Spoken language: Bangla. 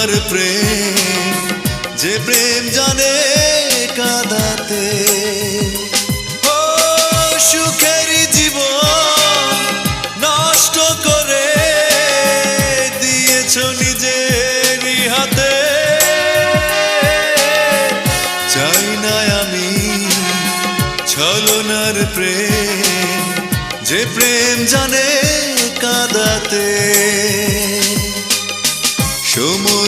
ছলনার প্রেম, যে প্রেম জানে কাঁদাতে। ও সুখের জীবন নষ্ট করে দিয়েছ নিজেরই হাতে। চাই না আমি ছলনার প্রেম, যে প্রেম জানে কাঁদাতে।